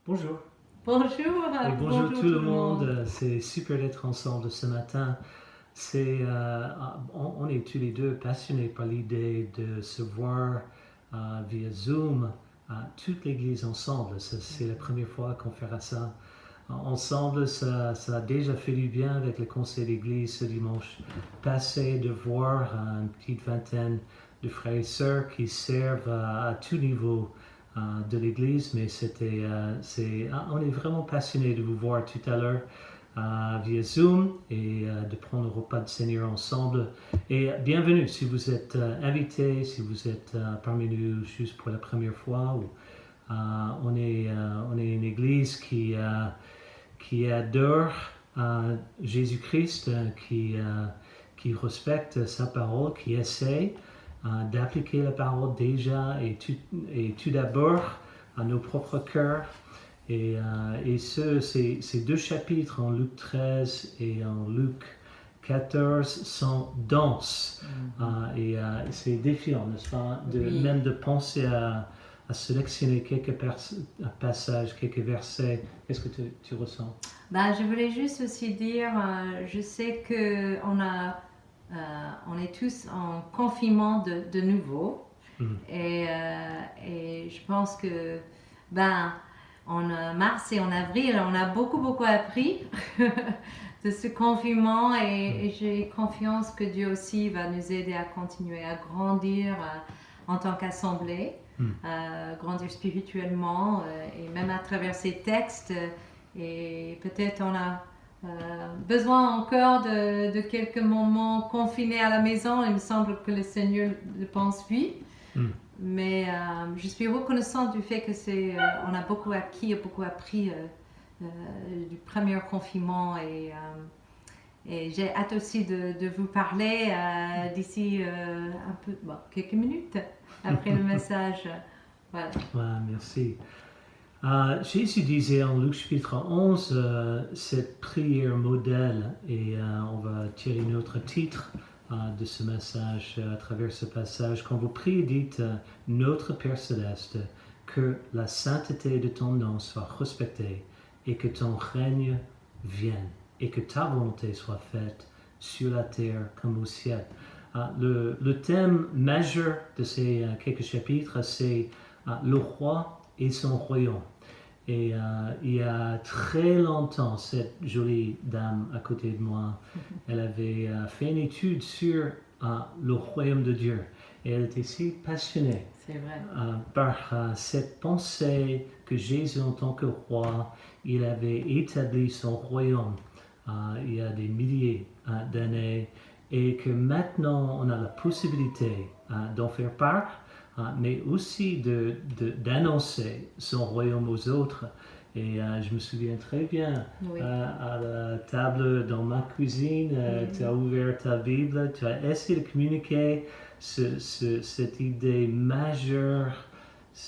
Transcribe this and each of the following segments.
Bonjour. Bonjour, Et bonjour bonjour tout le monde. C'est super d'être ensemble ce matin. On est tous les deux passionnés par l'idée de se voir via Zoom, toute l'Église ensemble. C'est la première fois qu'on fera ça ensemble. Ça a déjà fait du bien avec le conseil d'Église ce dimanche passé de voir une petite vingtaine de frères et sœurs qui servent à tout niveau de l'Église, mais on est vraiment passionné de vous voir tout à l'heure via Zoom et de prendre le repas du Seigneur ensemble. Et bienvenue si vous êtes invité, si vous êtes parmi nous juste pour la première fois. On est une Église qui adore Jésus-Christ, qui respecte sa parole, qui essaie d'appliquer la parole déjà et tout d'abord à nos propres cœurs. Ces deux chapitres en Luc 13 et en Luc 14 sont denses. C'est défiant, n'est-ce pas, même de penser à sélectionner quelques passages, quelques versets. Qu'est-ce que tu ressens? Je voulais juste aussi dire, je sais que on est tous en confinement de nouveau. Et je pense que en mars et en avril, on a beaucoup appris de ce confinement et j'ai confiance que Dieu aussi va nous aider à continuer à grandir en tant qu'assemblée, grandir spirituellement et même à travers ces textes. Et peut-être on a besoin encore de quelques moments confinés à la maison. Il me semble que le Seigneur le pense lui. Mais je suis reconnaissante du fait que on a beaucoup acquis et beaucoup appris du premier confinement et j'ai hâte aussi de vous parler d'ici quelques minutes après le message. Voilà. Merci. Jésus disait en Luc chapitre 11 cette prière modèle, et on va tirer notre titre de ce message à travers ce passage. Quand vous priez, dites Notre Père Céleste, que la sainteté de ton nom soit respectée et que ton règne vienne et que ta volonté soit faite sur la terre comme au ciel. Le thème majeur de ces quelques chapitres, c'est le roi et son royaume. Et il y a très longtemps, cette jolie dame à côté de moi, elle avait fait une étude sur le royaume de Dieu. Et elle était si passionnée par cette pensée que Jésus, en tant que roi, il avait établi son royaume il y a des milliers d'années, et que maintenant on a la possibilité d'en faire part, mais aussi d'annoncer son royaume aux autres. Et je me souviens très bien, à la table dans ma cuisine, tu as ouvert ta Bible, tu as essayé de communiquer cette idée majeure,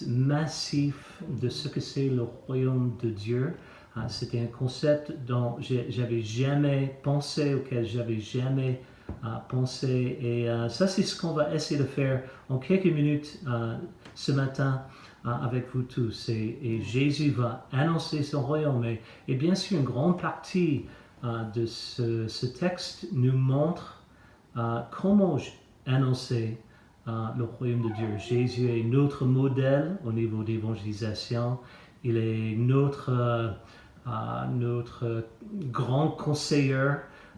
massif de ce que c'est le royaume de Dieu. C'était un concept dont j'avais jamais pensé, auquel j'avais jamais pensé. Et ça, c'est ce qu'on va essayer de faire en quelques minutes ce matin avec vous tous. Et Jésus va annoncer son royaume. Et bien sûr, une grande partie de ce texte nous montre comment annoncer le royaume de Dieu. Jésus est notre modèle au niveau d'évangélisation. Il est notre grand conseiller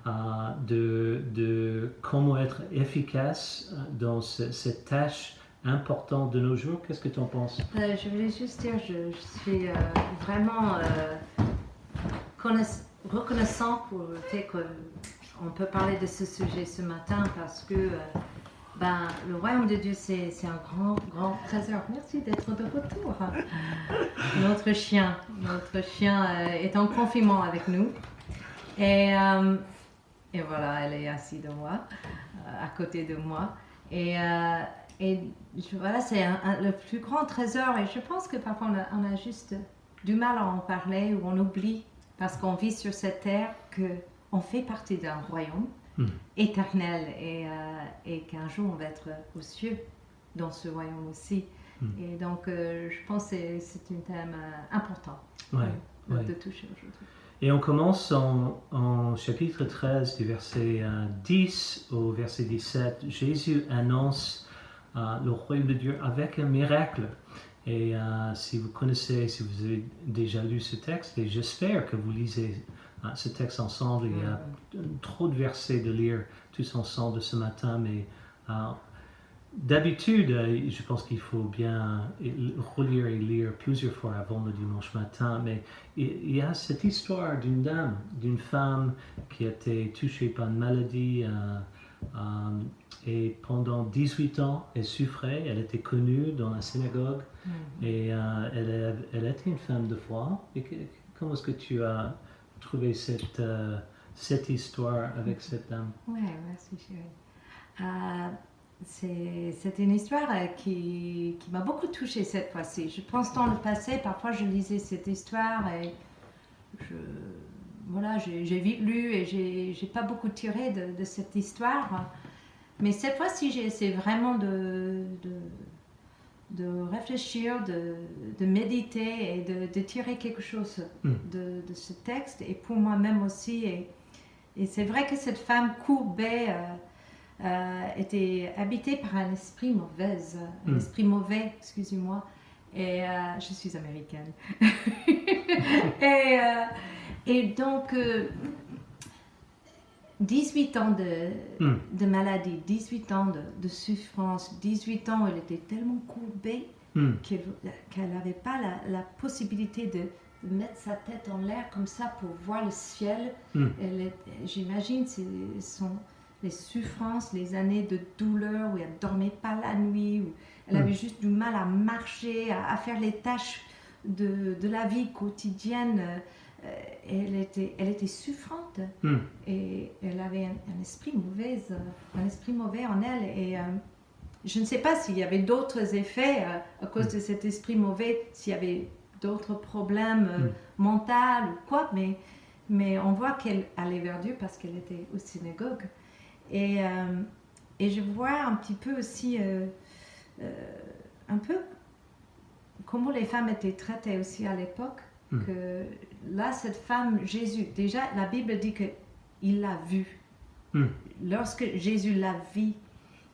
de comment être efficace dans cette tâche importante de nos jours. Qu'est-ce que tu en penses? Je voulais juste dire, je suis vraiment reconnaissant pour le fait qu'on peut parler de ce sujet ce matin parce que le royaume de Dieu, c'est un grand trésor. Merci d'être de retour. Notre chien est en confinement avec nous. Et voilà, elle est assise de moi, à côté de moi. Voilà, c'est le plus grand trésor. Et je pense que parfois on a juste du mal à en parler ou on oublie parce qu'on vit sur cette terre qu'on fait partie d'un royaume éternel et qu'un jour on va être aux cieux dans ce royaume aussi. Et donc, je pense que c'est un thème important de toucher aujourd'hui. Et on commence en chapitre 13 du verset 10 au verset 17. Jésus annonce le royaume de Dieu avec un miracle. Et si vous connaissez, si vous avez déjà lu ce texte, et j'espère que vous lisez ce texte ensemble, il y a trop de versets de lire tous ensemble ce matin, mais d'habitude, je pense qu'il faut bien relire et lire plusieurs fois avant le dimanche matin, mais il y a cette histoire d'une dame, d'une femme qui a été touchée par une maladie et pendant 18 ans, elle souffrait, elle était connue dans la synagogue et elle était une femme de foi. Et comment est-ce que tu as trouvé cette histoire avec cette dame? Oui, merci chérie. C'est une histoire qui m'a beaucoup touchée cette fois-ci. Je pense dans le passé, parfois je lisais cette histoire et j'ai vite lu et j'ai pas beaucoup tiré de cette histoire. Mais cette fois-ci, j'ai essayé vraiment de réfléchir, de méditer et de tirer quelque chose de ce texte et pour moi-même aussi. Et c'est vrai que cette femme courbée était habitée par un esprit mauvais, excusez-moi. Et je suis américaine. et donc, 18 ans de maladie, 18 ans de souffrance, 18 ans, elle était tellement courbée qu'elle n'avait pas la possibilité de mettre sa tête en l'air comme ça pour voir le ciel. J'imagine ce sont les souffrances, les années de douleur où elle ne dormait pas la nuit, où elle avait juste du mal à marcher, à faire les tâches de la vie quotidienne. Elle était souffrante et elle avait un esprit mauvais en elle. Et je ne sais pas s'il y avait d'autres effets à cause de cet esprit mauvais, s'il y avait d'autres problèmes mentaux ou quoi, mais on voit qu'elle allait vers Dieu parce qu'elle était au synagogue. Et je vois un petit peu aussi un peu comment les femmes étaient traitées aussi à l'époque. Que là, cette femme, Jésus, déjà la Bible dit qu'il l'a vue. Lorsque Jésus la vit,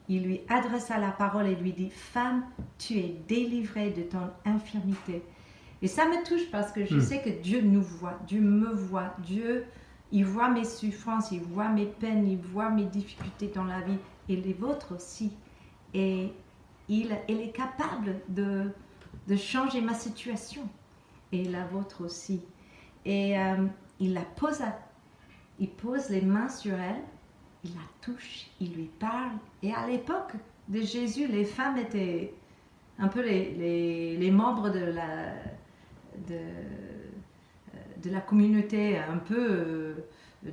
il lui adressa la parole et lui dit: Femme, tu es délivrée de ton infirmité. Et ça me touche parce que je sais que Dieu nous voit, Dieu me voit, Dieu, il voit mes souffrances, il voit mes peines, il voit mes difficultés dans la vie et les vôtres aussi. Et il est capable de changer ma situation. Et la vôtre aussi. Et il pose les mains sur elle, il la touche, il lui parle. Et à l'époque de Jésus, les femmes étaient un peu les membres de la communauté, un peu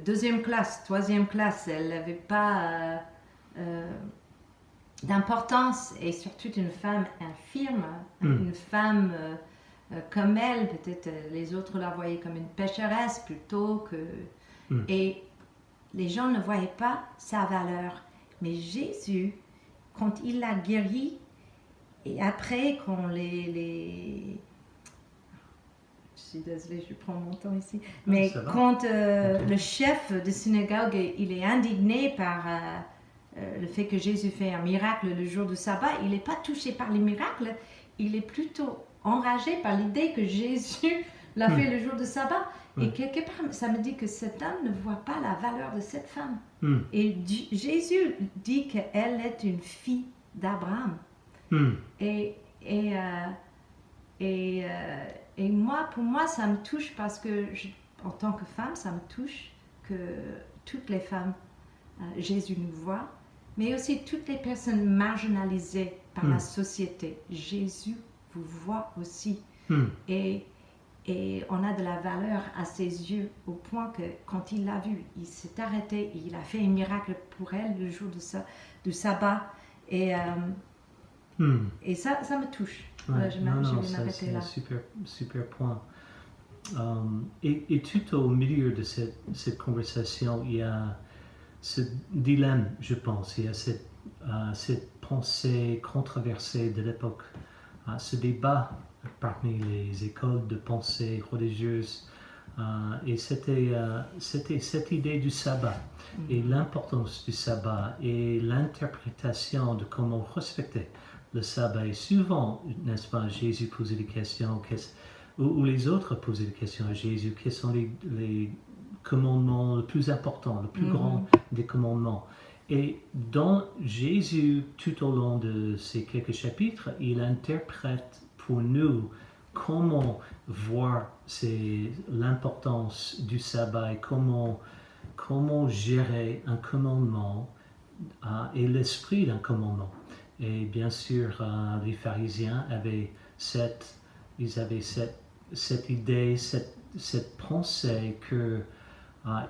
deuxième classe, troisième classe. Elles n'avaient pas d'importance. Et surtout une femme infirme, une femme... comme elle, peut-être les autres la voyaient comme une pécheresse plutôt que... Et les gens ne voyaient pas sa valeur. Mais Jésus, quand il l'a guérie, et après quand Je suis désolée, je prends mon temps ici. Mais quand le chef de synagogue, il est indigné par le fait que Jésus fait un miracle le jour du sabbat, il n'est pas touché par les miracles, il est plutôt enragé par l'idée que Jésus l'a fait le jour de sabbat. Et quelque part, ça me dit que cet homme ne voit pas la valeur de cette femme. Et Jésus dit qu'elle est une fille d'Abraham. Et moi, pour moi, ça me touche parce que, en tant que femme, ça me touche que toutes les femmes, Jésus nous voit, mais aussi toutes les personnes marginalisées par la société. Jésus vous voit aussi. Et on a de la valeur à ses yeux au point que quand il l'a vue, il s'est arrêté et il a fait un miracle pour elle le jour du sabbat. Et ça me touche. Ouais, je vais m'arrêter là. C'est un super point. Et tout au milieu de cette conversation, il y a ce dilemme, je pense. Il y a cette pensée controversée de l'époque ce débat parmi les écoles de pensée religieuses. Et c'était cette idée du sabbat et l'importance du sabbat et l'interprétation de comment respecter le sabbat. Et souvent, n'est-ce pas, Jésus posait des questions, ou les autres posaient des questions à Jésus, quels sont les commandements le plus importants, le plus grand des commandements. Et dans Jésus, tout au long de ces quelques chapitres, il interprète pour nous comment voir l'importance du sabbat et comment gérer un commandement et l'esprit d'un commandement. Et bien sûr, les pharisiens avaient cette idée, cette pensée qu'il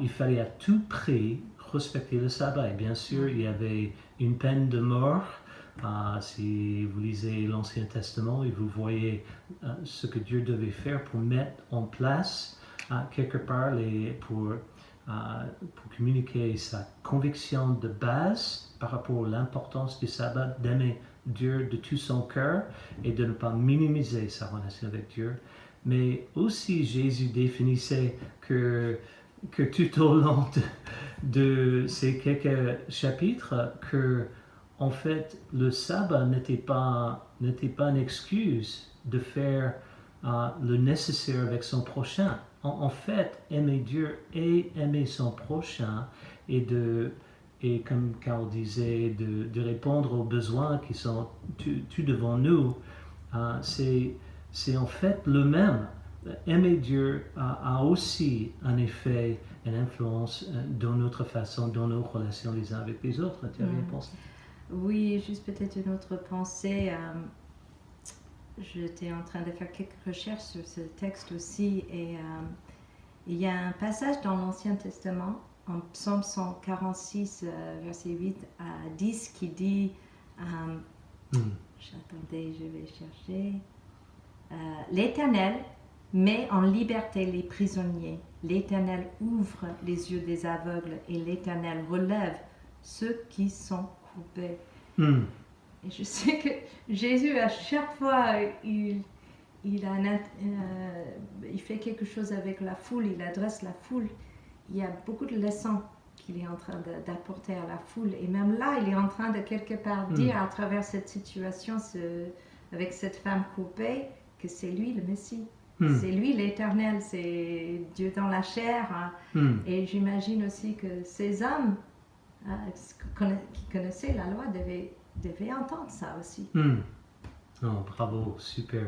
fallait à tout prix respecter le sabbat. Et bien sûr, il y avait une peine de mort. Si vous lisez l'Ancien Testament et vous voyez ce que Dieu devait faire pour mettre en place quelque part pour communiquer sa conviction de base par rapport à l'importance du sabbat, d'aimer Dieu de tout son cœur et de ne pas minimiser sa relation avec Dieu. Mais aussi Jésus définissait que tout au long de ces quelques chapitres, que en fait le sabbat n'était pas une excuse de faire le nécessaire avec son prochain. En fait, aimer Dieu et aimer son prochain et comme Carl disait, de répondre aux besoins qui sont tout devant nous, c'est en fait le même. Aimer Dieu a aussi un effet, une influence dans notre façon, dans nos relations les uns avec les autres. Tu as bien pensé? Oui, juste peut-être une autre pensée. J'étais en train de faire quelques recherches sur ce texte aussi et il y a un passage dans l'Ancien Testament, en Psaume 146, verset 8 à 10, qui dit, attendez, je vais chercher, l'Éternel met en liberté les prisonniers, l'Éternel ouvre les yeux des aveugles et l'Éternel relève ceux qui sont coupés. Et je sais que Jésus, à chaque fois, il fait quelque chose avec la foule, il adresse la foule. Il y a beaucoup de leçons qu'il est en train d'apporter à la foule. Et même là, il est en train de quelque part dire à travers cette situation, avec cette femme coupée, que c'est lui le Messie. C'est lui l'Éternel, c'est Dieu dans la chair. Et j'imagine aussi que ces hommes qui connaissaient la loi devaient entendre ça aussi. Oh, bravo, super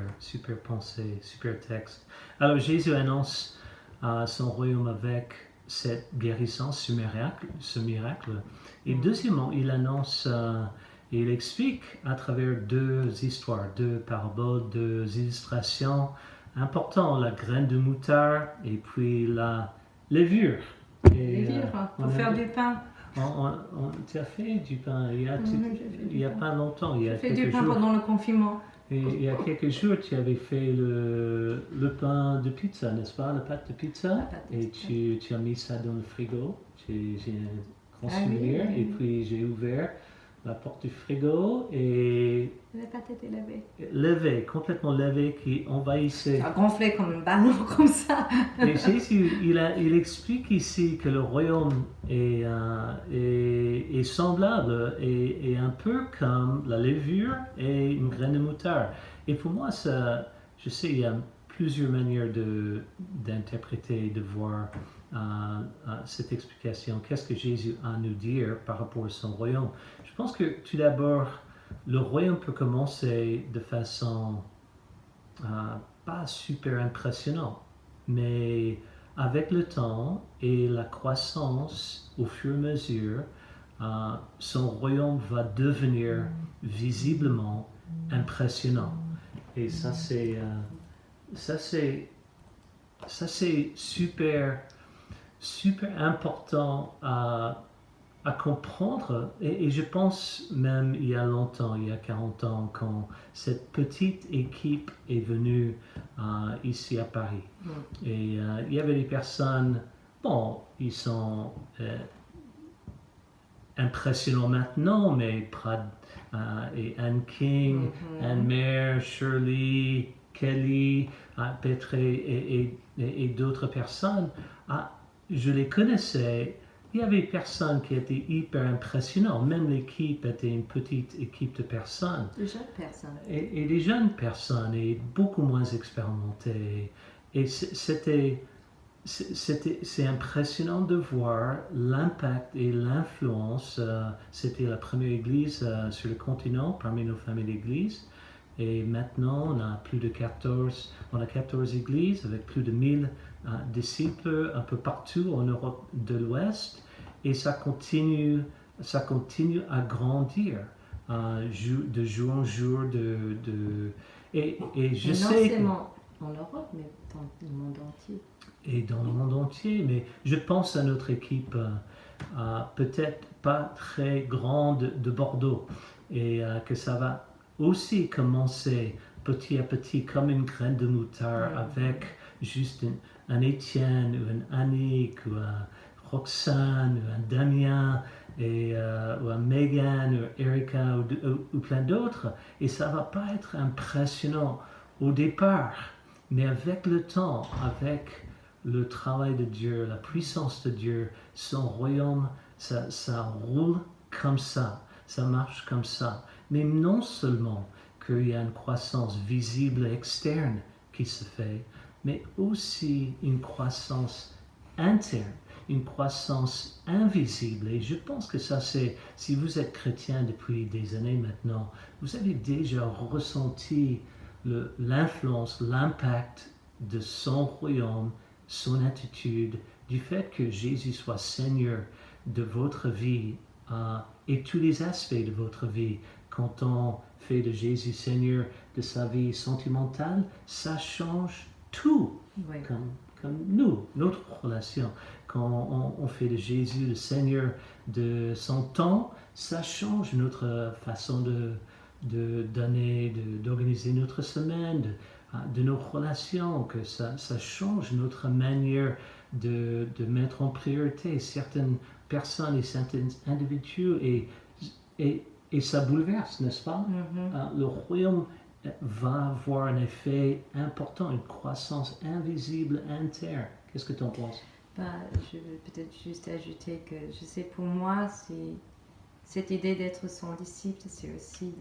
pensée, super texte. Alors Jésus annonce son royaume avec cette guérison, ce miracle. Et deuxièmement, il annonce, il explique à travers deux histoires, deux paraboles, deux illustrations importantes, la graine de moutarde et puis la levure. Levure, pour faire du pain. Tu as fait du pain il y a pas longtemps. J'ai fait du pain pendant le confinement. Et il y a quelques jours, tu avais fait le pain de pizza, n'est-ce pas? La pâte de pizza. Et tu as mis ça dans le frigo. J'ai un grand souvenir. Et puis j'ai ouvert la porte du frigo et... La pâte était levée. Levée, complètement levée, qui envahissait. Ça a gonflé comme un ballon, comme ça. Et Jésus, il explique ici que le royaume est semblable et un peu comme la levure et une graine de moutarde. Et pour moi, je sais, il y a plusieurs manières d'interpréter, de voir cette explication. Qu'est-ce que Jésus a à nous dire par rapport à son royaume? Je pense que tout d'abord, le royaume peut commencer de façon pas super impressionnante, mais avec le temps et la croissance au fur et à mesure, son royaume va devenir visiblement impressionnant. Et ça c'est super important à comprendre, et je pense même il y a longtemps, il y a 40 ans, quand cette petite équipe est venue ici à Paris. Et il y avait des personnes, bon, ils sont impressionnants maintenant, mais Prad et Anne King, Anne Mayer, Shirley, Kelly, Petre et d'autres personnes, je les connaissais. Il y avait personnes qui étaient hyper impressionnantes. Même l'équipe était une petite équipe de personnes. De jeunes personnes. Et des jeunes personnes, et beaucoup moins expérimentées. Et c'est impressionnant de voir l'impact et l'influence. C'était la première église sur le continent parmi nos familles d'églises. Et maintenant, on a plus de 14 églises avec plus de 1000 disciples un peu partout en Europe de l'Ouest. Et ça continue à grandir de jour en jour. Et je sais non seulement en Europe, mais dans le monde entier. Et dans le monde entier. Mais je pense à notre équipe, peut-être pas très grande de Bordeaux, et que ça va aussi commencer petit à petit comme une graine de moutarde avec juste un Étienne ou un Annick ou un Roxane ou un Damien ou un Megan ou Erika ou plein d'autres. Et ça va pas être impressionnant au départ, mais avec le temps, avec le travail de Dieu, la puissance de Dieu, son royaume, ça roule comme ça marche comme ça. Mais non seulement qu'il y a une croissance visible et externe qui se fait, mais aussi une croissance interne, une croissance invisible. Et je pense que ça, si vous êtes chrétien depuis des années maintenant, vous avez déjà ressenti l'influence, l'impact de son royaume, son attitude, du fait que Jésus soit Seigneur de votre vie et tous les aspects de votre vie. Quand on fait de Jésus Seigneur de sa vie sentimentale, ça change tout, comme nous, notre relation. Quand on fait de Jésus le Seigneur de son temps, ça change notre façon de donner, d'organiser notre semaine, de nos relations, que ça change notre manière de mettre en priorité certaines personnes et certains individus et ça bouleverse, n'est-ce pas? Le royaume va avoir un effet important, une croissance invisible interne. Qu'est-ce que tu en penses? Je veux peut-être juste ajouter que je sais pour moi, cette idée d'être son disciple, c'est aussi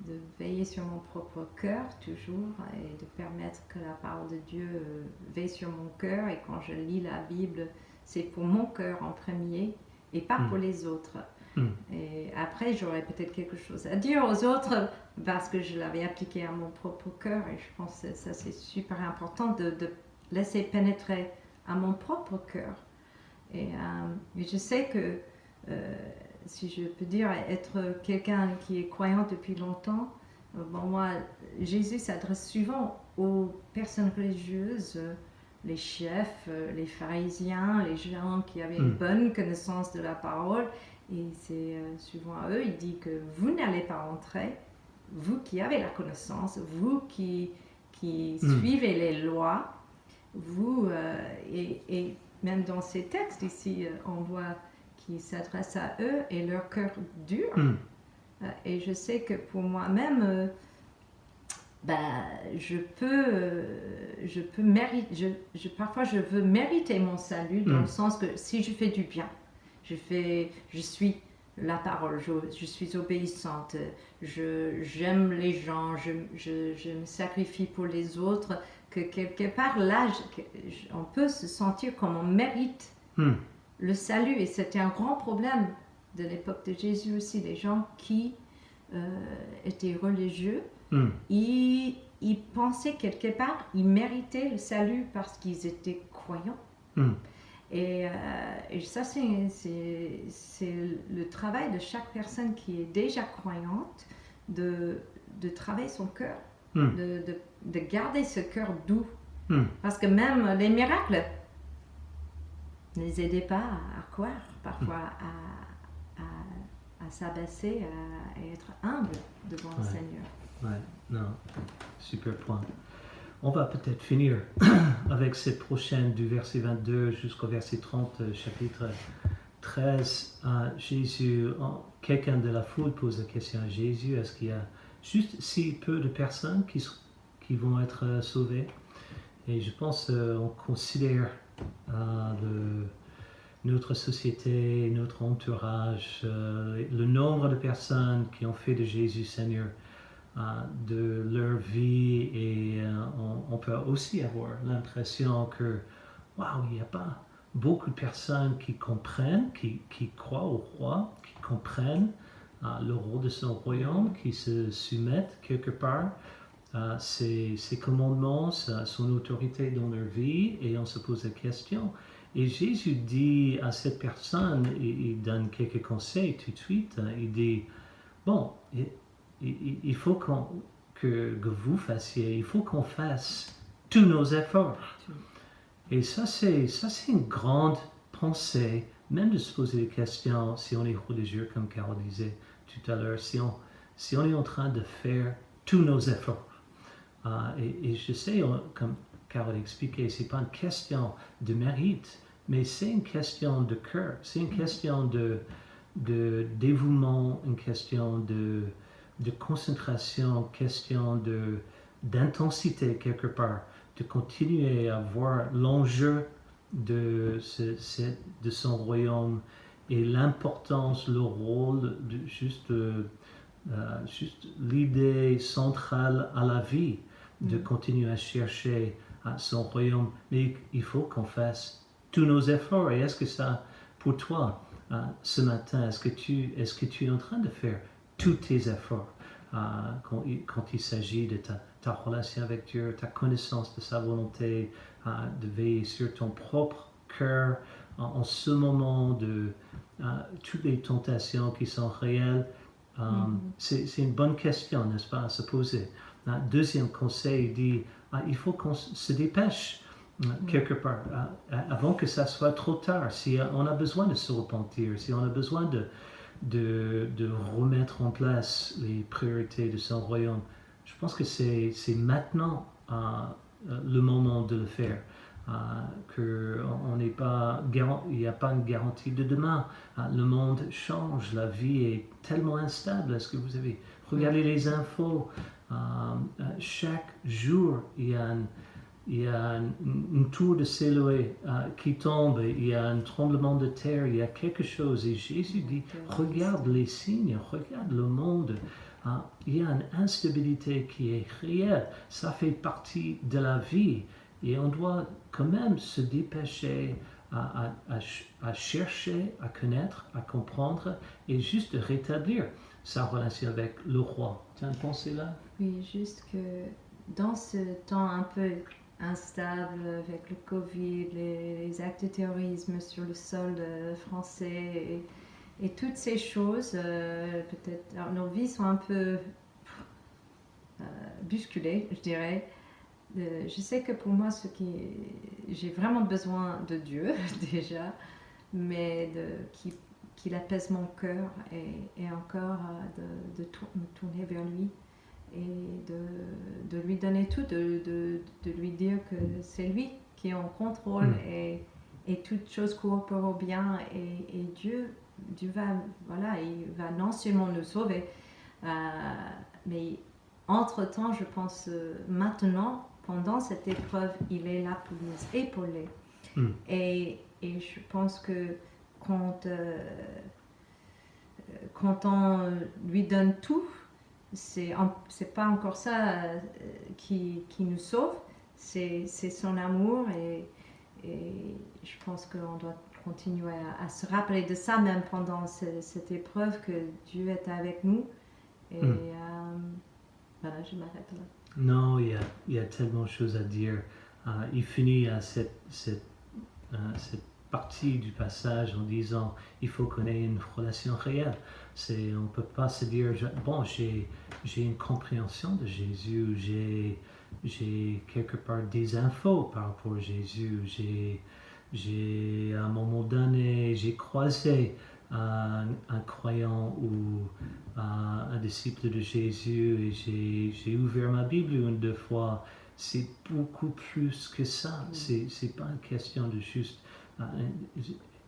de veiller sur mon propre cœur toujours et de permettre que la parole de Dieu veille sur mon cœur. Et quand je lis la Bible, c'est pour mon cœur en premier et pas pour les autres. Et après, j'aurais peut-être quelque chose à dire aux autres parce que je l'avais appliqué à mon propre cœur. Et je pense que ça, c'est super important de laisser pénétrer à mon propre cœur. Et je sais que, si je peux dire, être quelqu'un qui est croyant depuis longtemps, moi, Jésus s'adresse souvent aux personnes religieuses, les chefs, les pharisiens, les gens qui avaient une bonne connaissance de la parole. Et c'est souvent à eux, il dit que vous n'allez pas entrer, vous qui avez la connaissance, vous qui suivez les lois, vous, et même dans ces textes ici, on voit qu'il s'adresse à eux et leur cœur dur. Et je sais que pour moi-même, parfois je veux mériter mon salut dans le sens que si je fais du bien, je suis la parole, je suis obéissante, j'aime les gens, je me sacrifie pour les autres, que quelque part là, on peut se sentir comme on mérite le salut. Et c'était un grand problème de l'époque de Jésus aussi, les gens qui étaient religieux, ils pensaient quelque part, ils méritaient le salut parce qu'ils étaient croyants. Et ça, c'est le travail de chaque personne qui est déjà croyante, de travailler son cœur, de garder ce cœur doux. Parce que même les miracles ne les aidaient pas à croire, parfois à s'abaisser, à être humble devant le Seigneur. Non, super point. On va peut-être finir avec cette prochaine du verset 22 jusqu'au verset 30, chapitre 13, quelqu'un de la foule pose la question à Jésus, est-ce qu'il y a juste si peu de personnes qui vont être sauvées? Et je pense qu'on considère notre société, notre entourage, le nombre de personnes qui ont fait de Jésus Seigneur de leur vie, et on peut aussi avoir l'impression que, waouh, il n'y a pas beaucoup de personnes qui comprennent, qui croient au roi, qui comprennent le rôle de son royaume, qui se soumettent quelque part à ses commandements, à son autorité dans leur vie, et on se pose la question. Et Jésus dit à cette personne, il donne quelques conseils tout de suite, il dit, bon, il faut que vous fassiez, il faut qu'on fasse tous nos efforts. Et ça, c'est une grande pensée, même de se poser des questions, si on est religieux, comme Carole disait tout à l'heure, si on est en train de faire tous nos efforts. Et je sais, comme Carole expliquait, ce n'est pas une question de mérite, mais c'est une question de cœur, c'est une question de dévouement, une question de concentration, question d'intensité quelque part, de continuer à voir l'enjeu de son royaume et l'importance, le rôle, juste l'idée centrale à la vie, de continuer à chercher son royaume. Mais il faut qu'on fasse tous nos efforts. Et est-ce que ça, pour toi, ce matin, est-ce que tu es en train de faire tous tes efforts quand il s'agit de ta relation avec Dieu, ta connaissance de sa volonté, de veiller sur ton propre cœur en ce moment de toutes les tentations qui sont réelles? C'est une bonne question, n'est-ce pas, à se poser. Deuxième conseil, il dit, il faut qu'on se dépêche quelque part, avant que ça soit trop tard. Si on a besoin de se repentir, si on a besoin de remettre en place les priorités de son royaume, je pense que c'est maintenant le moment de le faire. Il n'y a pas une garantie de demain. Le monde change, la vie est tellement instable. Est-ce que vous avez regardé les infos? Chaque jour, il y a une tour de Siloé qui tombe, il y a un tremblement de terre, il y a quelque chose. Et Jésus dit, regarde les signes, regarde le monde. Il y a une instabilité qui est réelle. Ça fait partie de la vie. Et on doit quand même se dépêcher à chercher, à connaître, à comprendre, et juste rétablir sa relation avec le roi. Tu as une pensée là? Oui, juste que dans ce temps un peu instable avec le Covid, les actes de terrorisme sur le sol français et toutes ces choses, peut-être nos vies sont un peu bousculées, je dirais. Je sais que pour moi, j'ai vraiment besoin de Dieu déjà, mais qu'il apaise mon cœur et encore de me tourner vers lui et de lui donner tout, de lui dire que c'est lui qui est en contrôle et toutes choses coopèrent au bien, et Dieu va, voilà, il va non seulement nous sauver, mais entre-temps, je pense maintenant, pendant cette épreuve, il est là pour nous épauler. Et je pense que quand on lui donne tout, c'est pas encore ça qui nous sauve, c'est son amour, et je pense qu'on doit continuer à se rappeler de ça même pendant cette épreuve, que Dieu est avec nous. Et voilà, je m'arrête là. Non, il y a tellement de choses à dire. Il finit à cette partie du passage en disant il faut qu'on ait une relation réelle. On ne peut pas se dire bon, j'ai une compréhension de Jésus, j'ai quelque part des infos par rapport à Jésus, j'ai à un moment donné j'ai croisé un croyant ou un disciple de Jésus, et j'ai ouvert ma Bible une ou deux fois. C'est beaucoup plus que ça. C'est pas une question de juste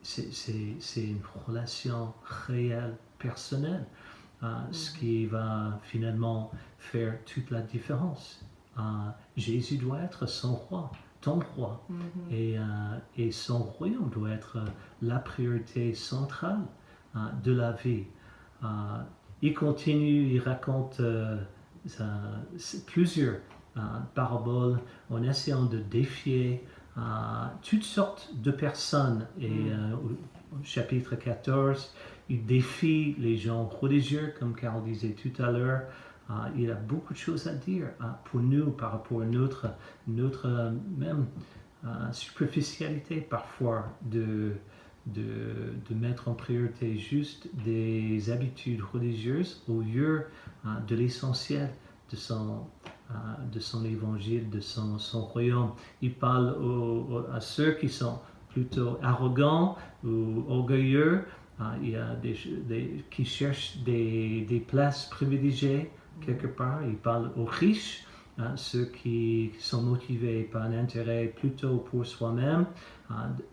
c'est une relation réelle, personnelle, ce qui va finalement faire toute la différence. Jésus doit être son roi, ton roi, et son royaume doit être la priorité centrale de la vie. Il continue, il raconte plusieurs paraboles en essayant de défier toutes sortes de personnes. Et au chapitre 14, il défie les gens religieux, comme Carl disait tout à l'heure. Il a beaucoup de choses à dire pour nous par rapport à notre même superficialité parfois de mettre en priorité juste des habitudes religieuses au lieu de l'essentiel de son évangile, de son royaume. Il parle à ceux qui sont plutôt arrogants ou orgueilleux. Il y a qui cherchent des places privilégiées quelque part. Il parle aux riches, ceux qui sont motivés par un intérêt plutôt pour soi-même,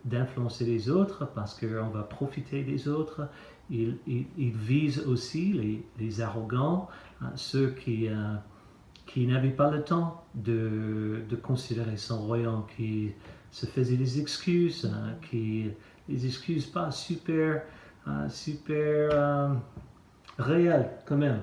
d'influencer les autres parce qu'on va profiter des autres. Il vise aussi les arrogants, ceux qui n'avaient pas le temps de considérer son royaume, qui se faisaient des excuses, les excuses pas super réelles quand même.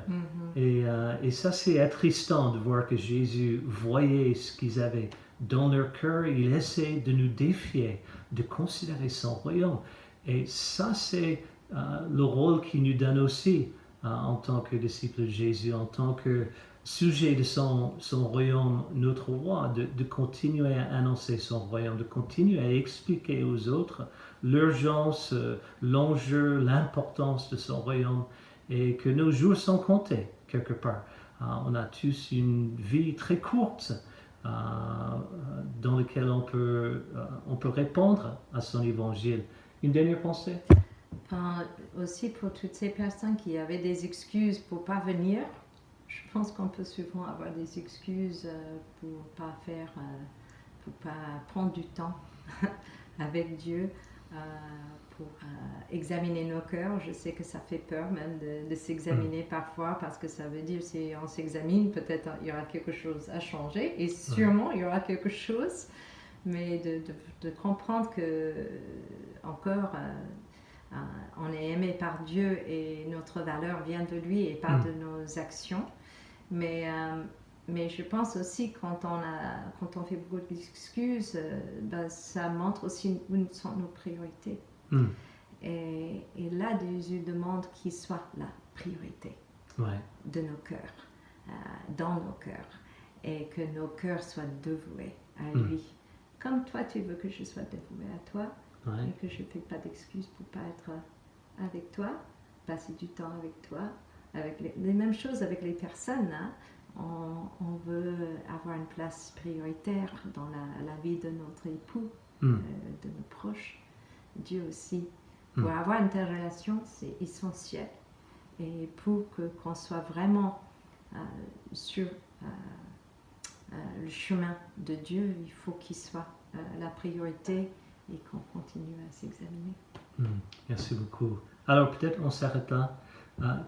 Et ça, c'est attristant de voir que Jésus voyait ce qu'ils avaient dans leur cœur. Il essaie de nous défier, de considérer son royaume. Et ça, c'est le rôle qu'il nous donne aussi en tant que disciples de Jésus, en tant que sujet de son royaume, notre roi, de continuer à annoncer son royaume, de continuer à expliquer aux autres l'urgence, l'enjeu, l'importance de son royaume, et que nos jours sont comptés quelque part. On a tous une vie très courte dans laquelle on peut répondre à son évangile. Une dernière pensée? Aussi pour toutes ces personnes qui avaient des excuses pour pas venir, je pense qu'on peut souvent avoir des excuses pour pas prendre du temps avec Dieu, pour examiner nos cœurs. Je sais que ça fait peur même de s'examiner parfois, parce que ça veut dire si on s'examine, peut-être il y aura quelque chose à changer, et sûrement il y aura quelque chose, mais de comprendre que encore on est aimé par Dieu et notre valeur vient de lui et pas de nos actions. Mais je pense aussi quand on fait beaucoup d'excuses, ça montre aussi où sont nos priorités. Et là, Jésus demande qu'il soit la priorité de nos cœurs, dans nos cœurs, et que nos cœurs soient dévoués à lui. Comme toi, tu veux que je sois dévouée à toi, et que je ne fais pas d'excuses pour ne pas être avec toi, passer du temps avec toi, avec les mêmes choses avec les personnes. On veut avoir une place prioritaire dans la vie de notre époux, de nos proches, Dieu aussi. Pour avoir une telle relation, c'est essentiel. Et pour qu'on soit vraiment sur le chemin de Dieu, il faut qu'il soit la priorité et qu'on continue à s'examiner. Merci beaucoup. Alors peut-être on s'arrête là.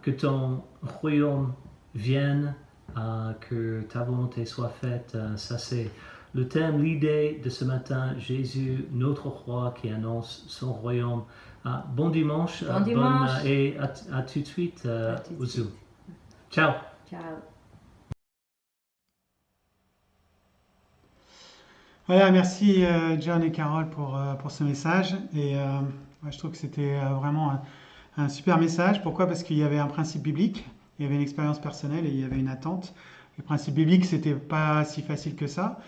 Que ton royaume vienne, que ta volonté soit faite. Ça c'est le thème, l'idée de ce matin. Jésus, notre roi qui annonce son royaume. Bon dimanche. Bon dimanche. Et à tout de suite au Zoom. Ciao. Ciao. Voilà, merci John et Carole pour ce message. Et je trouve que c'était vraiment un super message. Pourquoi? Parce qu'il y avait un principe biblique, il y avait une expérience personnelle et il y avait une attente. Le principe biblique, c'était pas si facile que ça.